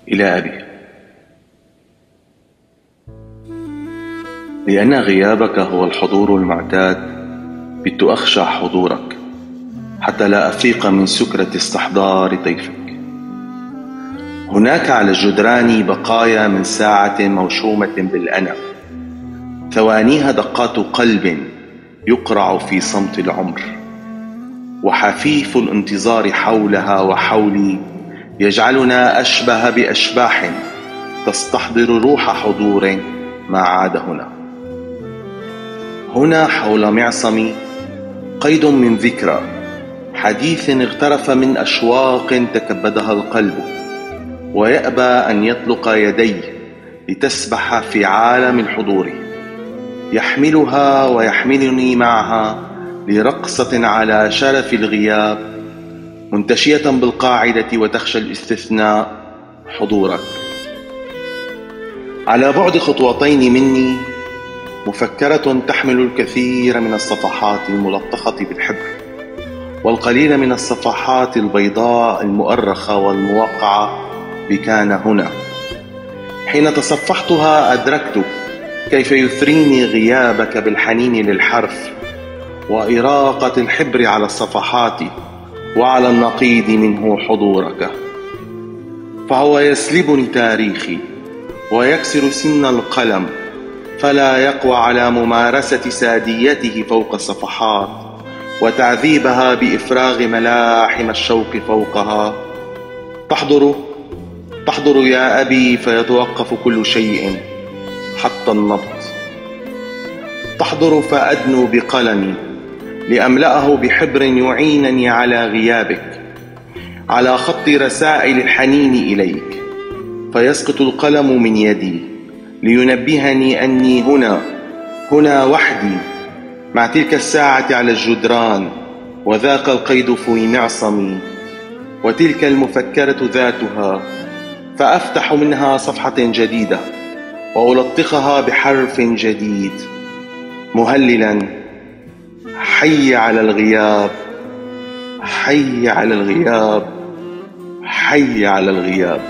إلى أبي: لأن غيابك هو الحضور المعتاد، بت أخشى حضورك حتى لا أفيق من سكرة استحضار طيفك. هناك على الجدران بقايا من ساعة موشومة بالأنا، ثوانيها دقات قلب يقرع في صمت العمر، وحفيف الانتظار حولها وحولي يجعلنا أشبه بأشباح تستحضر روح حضور ما عاد هنا. هنا حول معصمي قيد من ذكرى، حديث اغترف من أشواق تكبدها القلب، ويأبى أن يطلق يديه لتسبح في عالم الحضور، يحملها ويحملني معها لرقصة على شرف الغياب، منتشية بالقاعدة وتخشى الاستثناء حضورك. على بعد خطوتين مني مفكرة تحمل الكثير من الصفحات الملطخة بالحبر، والقليل من الصفحات البيضاء المؤرخة والموقعة بكان هنا. حين تصفحتها أدركت كيف يثريني غيابك بالحنين للحرف وإراقة الحبر على الصفحات، وعلى النقيض منه حضورك، فهو يسلبني تاريخي ويكسر سن القلم، فلا يقوى على ممارسة ساديته فوق الصفحات وتعذيبها بإفراغ ملاحم الشوق فوقها. تحضر يا أبي فيتوقف كل شيء حتى النبض. تحضر فأدنو بقلمي لأملأه بحبر يعينني على غيابك، على خط رسائل الحنين إليك، فيسقط القلم من يدي لينبهني أني هنا وحدي، مع تلك الساعة على الجدران، وذاك القيد في معصمي، وتلك المفكرة ذاتها، فأفتح منها صفحة جديدة وألطخها بحرف جديد مهللا: حي على الغياب، حي على الغياب، حي على الغياب.